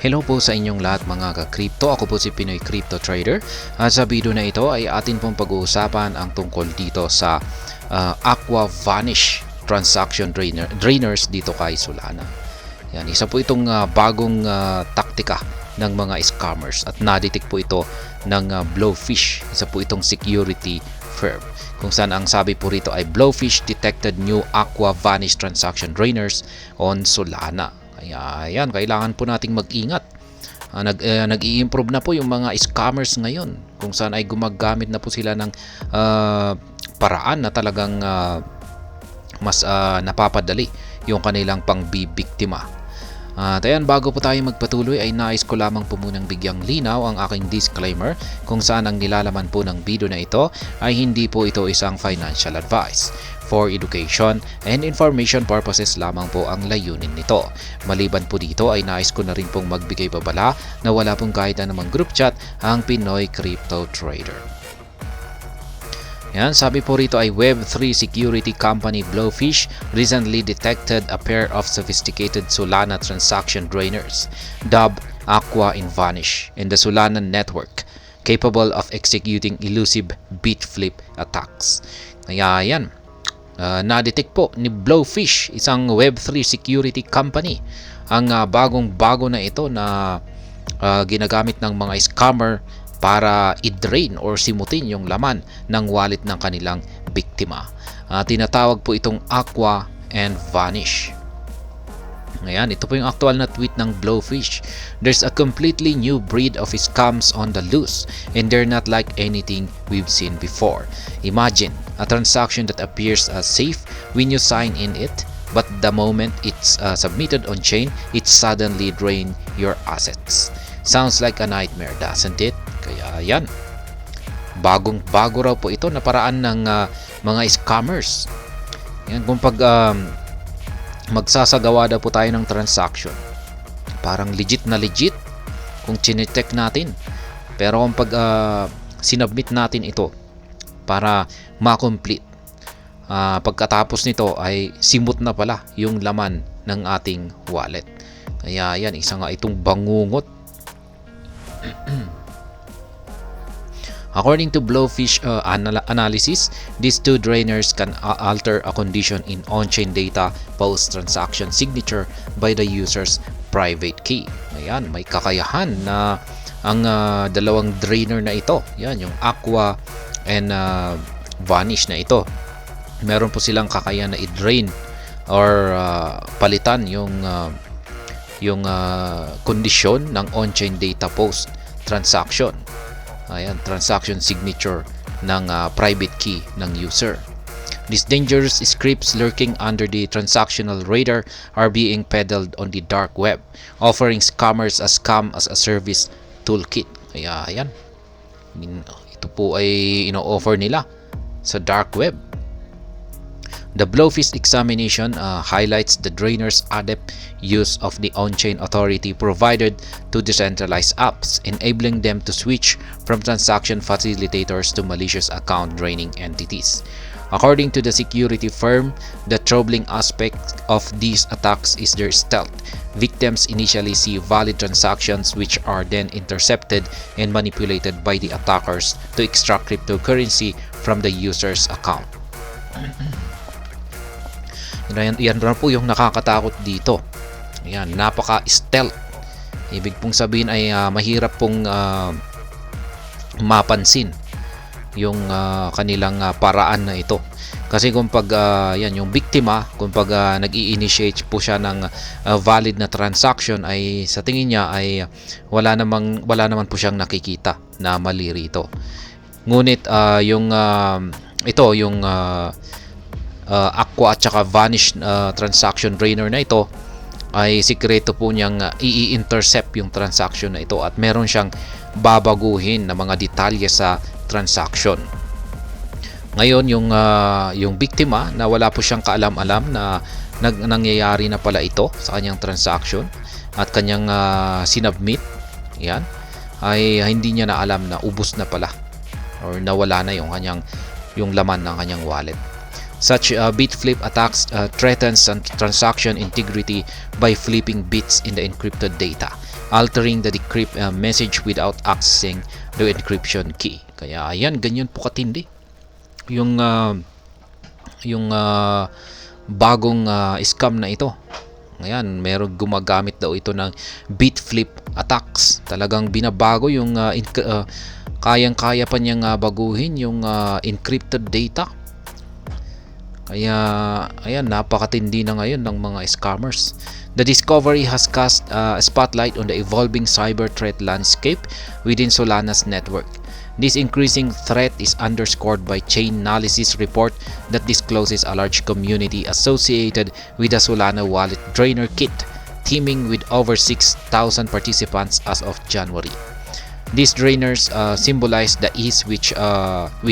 Hello po sa inyong lahat mga ka-crypto. Ako po si Pinoy Crypto Trader. At sa video na ito ay atin pong pag-uusapan ang tungkol dito sa Aqua Vanish transaction drainers dito kay Solana. Yan, isa po itong bagong taktika ng mga scammers at nadetect po ito ng Blowfish. Isa po itong security firm. Kung saan ang sabi po rito ay Blowfish detected new Aqua Vanish transaction drainers on Solana. Kaya yan, kailangan po nating mag-ingat. Nag-i-improve na po yung mga scammers ngayon kung saan ay gumagamit na po sila ng paraan na talagang mas napapadali yung kanilang pangbibiktima. Ayan, bago po tayo magpatuloy ay nais ko lamang po munang bigyang linaw ang aking disclaimer kung saan ang nilalaman po ng video na ito ay hindi po ito isang financial advice. For education and information purposes lamang po ang layunin nito. Maliban po dito ay nais ko na rin pong magbigay babala na wala pong kahit anumang group chat ang Pinoy Crypto Trader. Yan, sabi po rito ay Web3 security company Blowfish recently detected a pair of sophisticated Solana transaction drainers dubbed Aqua and Vanish in the Solana network, capable of executing elusive Bitflip attacks. Kaya yan, na-detect po ni Blowfish, isang Web3 security company, ang bagong-bago na ito na ginagamit ng mga scammer para i-drain or simutin yung laman ng wallet ng kanilang biktima. Tinatawag po itong Aqua and Vanish. Ayan, ito po yung actual na tweet ng Blowfish. There's a completely new breed of scams on the loose and they're not like anything we've seen before. Imagine a transaction that appears as safe when you sign in it, but the moment it's submitted on chain, it suddenly drain your assets. Sounds like a nightmare, doesn't it? Kaya yan, bagong-bago raw po ito na paraan ng mga scammers. Yan, kung magsasagawa daw po tayo ng transaction, parang legit na legit kung chinecheck natin. Pero kung sinubmit natin ito para ma-complete, pagkatapos nito ay simut na pala yung laman ng ating wallet. Kaya yan, isa nga itong bangungot. According to Blowfish analysis, these two drainers can alter a condition in on-chain data post-transaction signature by the user's private key. Ayan, may kakayahan na ang dalawang drainer na ito. Yan, yung Aqua and Vanish na ito. Meron po silang kakayahan na i-drain or palitan yung kondisyon ng on-chain data post-transaction. Ayan, transaction signature ng private key ng user. These dangerous scripts lurking under the transactional radar are being peddled on the dark web, offering scammers a scam as a service toolkit. Kaya ayan, ito po ay ino-offer nila sa dark web. The Blowfish examination highlights the drainer's adept use of the on-chain authority provided to decentralized apps, enabling them to switch from transaction facilitators to malicious account draining entities. According to the security firm, the troubling aspect of these attacks is their stealth. Victims initially see valid transactions which are then intercepted and manipulated by the attackers to extract cryptocurrency from the user's account. Yan na po yung nakakatakot dito. Ayan, napaka-stealth. Ibig pong sabihin ay mahirap pong mapansin yung kanilang paraan na ito. Kasi kung yan, yung biktima, kung nag-i-initiate po siya ng valid na transaction, ay sa tingin niya ay wala naman po siyang nakikita na mali rito. Ngunit yung Aqua at saka Vanish transaction drainer na ito ay sikreto po niyang i-intercept yung transaction na ito at meron siyang babaguhin na mga detalye sa transaction. Ngayon yung biktima na wala po siyang kaalam-alam na nangyayari na pala ito sa kanyang transaction at kanyang sinubmit, yan, ay hindi niya na alam na ubos na pala or nawala na yung laman ng kanyang wallet. Such bit flip attacks threatens transaction integrity by flipping bits in the encrypted data, altering the decrypt message without accessing the encryption key. Kaya ayan, ganyan po katindi yung bagong scam na ito. Ayan, meron gumagamit daw ito ng bit flip attacks. Talagang binabago yung kayang-kaya pa niyang baguhin yung encrypted data. Kaya ayan, napakatindi na ngayon ng mga scammers. The discovery has cast a spotlight on the evolving cyber threat landscape within Solana's network. This increasing threat is underscored by Chainalysis report that discloses a large community associated with the Solana wallet drainer kit, teeming with over 6,000 participants as of January. These drainers symbolize the ease with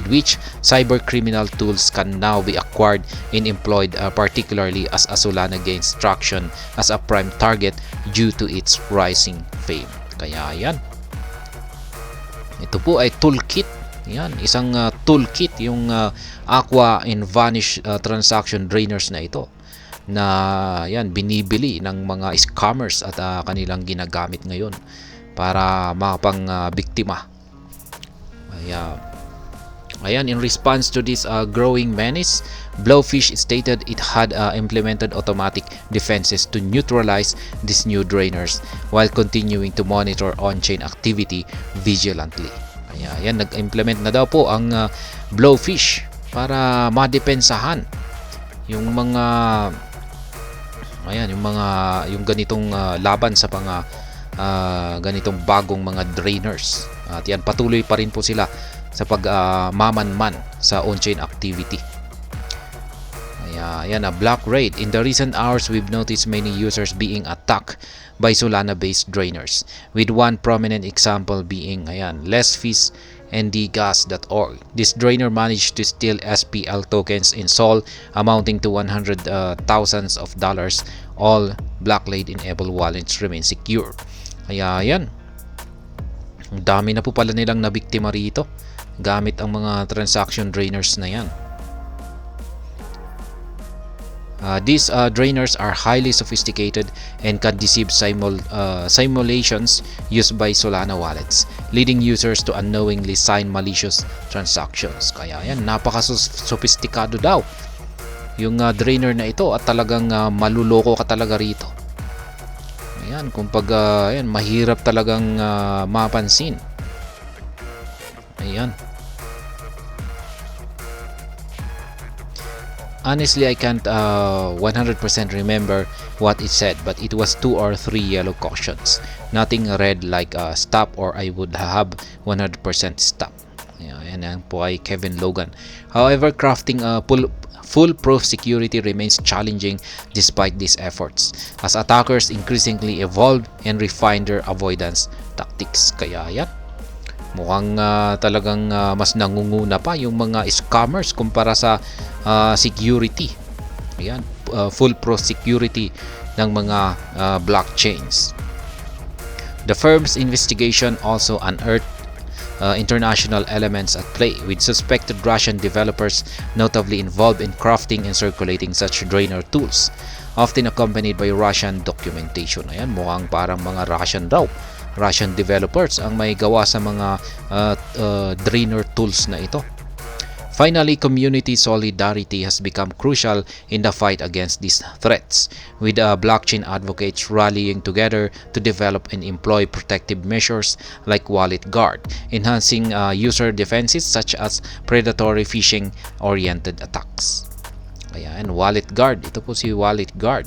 which cyber criminal tools can now be acquired and employed, particularly as Solana gains traction as a prime target due to its rising fame. Kaya yan. Ito po ay toolkit. Yan, isang toolkit yung Aqua and Vanish transaction drainers na ito, na yan binibili ng mga scammers at kanilang ginagamit ngayon para makapang biktima. Ayan, in response to this growing menace, Blowfish stated it had implemented automatic defenses to neutralize these new drainers while continuing to monitor on-chain activity vigilantly. Ayan, nag-implement na daw po ang Blowfish para madepensahan yung mga yung ganitong laban sa mga ganitong bagong mga drainers. At yan, patuloy pa rin po sila sa pagmamanman sa on-chain activity. Ayan, a block raid. In the recent hours, we've noticed many users being attacked by Solana-based drainers, with one prominent example being lessfees.ndgas.org. This drainer managed to steal SPL tokens in Sol amounting to $100,000. All Blacklade-enabled wallets remain secure. Kaya yan, ang dami na po pala nilang nabiktima rito gamit ang mga transaction drainers na yan. These drainers are highly sophisticated and can deceive simulations used by Solana wallets, leading users to unknowingly sign malicious transactions. Kaya yan, napaka-sophisticado daw yung drainer na ito at talagang maluloko ka talaga rito. Ayan, kumbaga ayan, mahirap talagang mapansin. Ayan. Honestly, I can't 100% remember what it said, but it was 2 or 3 yellow cautions. Nothing red like stop or I would have 100% stop. Ayan, yan po ay Kevin Logan. However, crafting foolproof security remains challenging despite these efforts, as attackers increasingly evolve and refine their avoidance tactics. Kaya yan, mukhang talagang mas nangunguna pa yung mga scammers kumpara sa security. Ayan, foolproof security ng mga blockchains. The firm's investigation also unearthed international elements at play, with suspected Russian developers notably involved in crafting and circulating such drainer tools, often accompanied by Russian documentation. Ayan, mukhang parang mga Russian developers ang may gawa sa mga drainer tools na ito. Finally, community solidarity has become crucial in the fight against these threats, with blockchain advocates rallying together to develop and employ protective measures like Wallet Guard, enhancing user defenses such as predatory phishing-oriented attacks. Ayan, Wallet Guard. Ito po si Wallet Guard.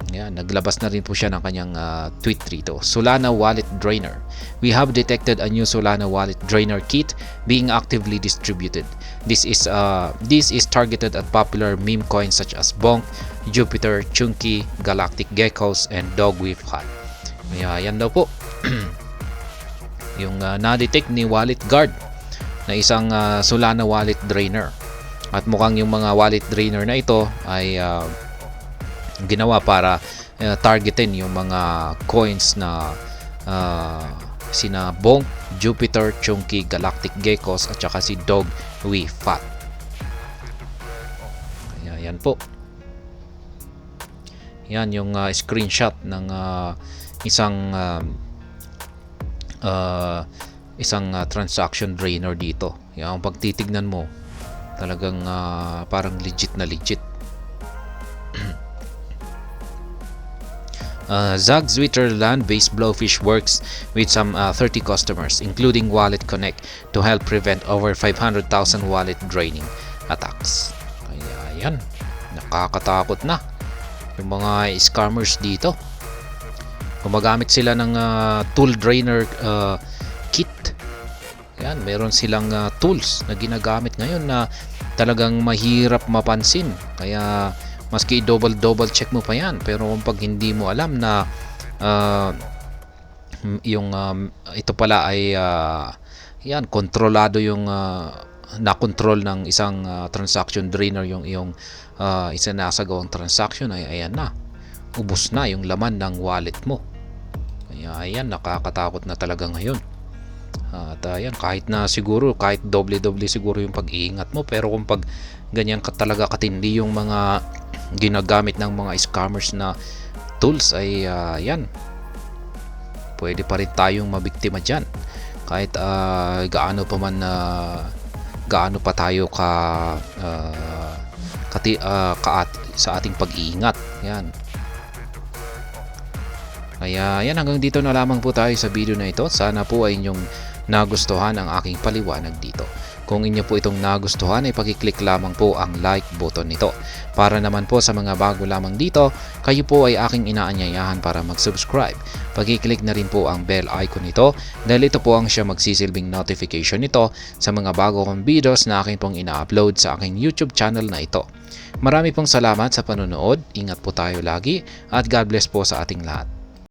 Ayan, naglabas na rin po siya ng kanyang tweet rito. Solana Wallet Drainer. We have detected a new Solana Wallet Drainer kit being actively distributed. This is targeted at popular meme coins such as Bonk, Jupiter, Chunky, Galactic Geckos, and Dogwif Hat. Ayan daw po yung na-detect ni Wallet Guard na isang Solana Wallet Drainer. At mukhang yung mga wallet drainer na ito ay ginawa para targetin yung mga coins na sina Bonk, Jupiter, Chunky, Galactic Geckos at saka si Dog Wee Fat. Ayan po. Yan yung screenshot ng isang transaction drainer dito. Yan, pag titignan mo, talagang parang legit na legit. Zag Switzerland-based Blowfish works with some 30 customers, including Wallet Connect, to help prevent over 500,000 wallet draining attacks. Kaya yan, nakakatakot na yung mga scammers dito. Gumagamit sila ng tool drainer kit. Yan, meron silang tools na ginagamit ngayon na talagang mahirap mapansin. Kaya maski double check mo pa yan, pero kung pag hindi mo alam na ito pala ay yan, kontrolado yung na-control ng isang transaction drainer yung iyong isinasagawang transaction, ay ayan na, ubos na yung laman ng wallet mo. Kaya ayan, nakakatakot na talaga ngayon. At ayan, kahit doble siguro yung pag-iingat mo, pero kung pag ganyan ka talaga katindi yung mga ginagamit ng mga scammers na tools, ay yan, pwede pa rin tayong mabiktima dyan. Kahit gaano pa tayo sa ating pag-iingat. Yan. Kaya yan, hanggang dito na lamang po tayo sa video na ito. Sana po ay inyong nagustuhan ang aking paliwanag dito. Kung inyo po itong nagustuhan, ay pag-click lamang po ang like button nito. Para naman po sa mga bago lamang dito, kayo po ay aking inaanyayahan para mag-subscribe. Pag-click na rin po ang bell icon nito dahil ito po ang siya magsisilbing notification nito sa mga bago kong videos na aking pong ina-upload sa aking YouTube channel na ito. Marami pong salamat sa panonood. Ingat po tayo lagi at God bless po sa ating lahat.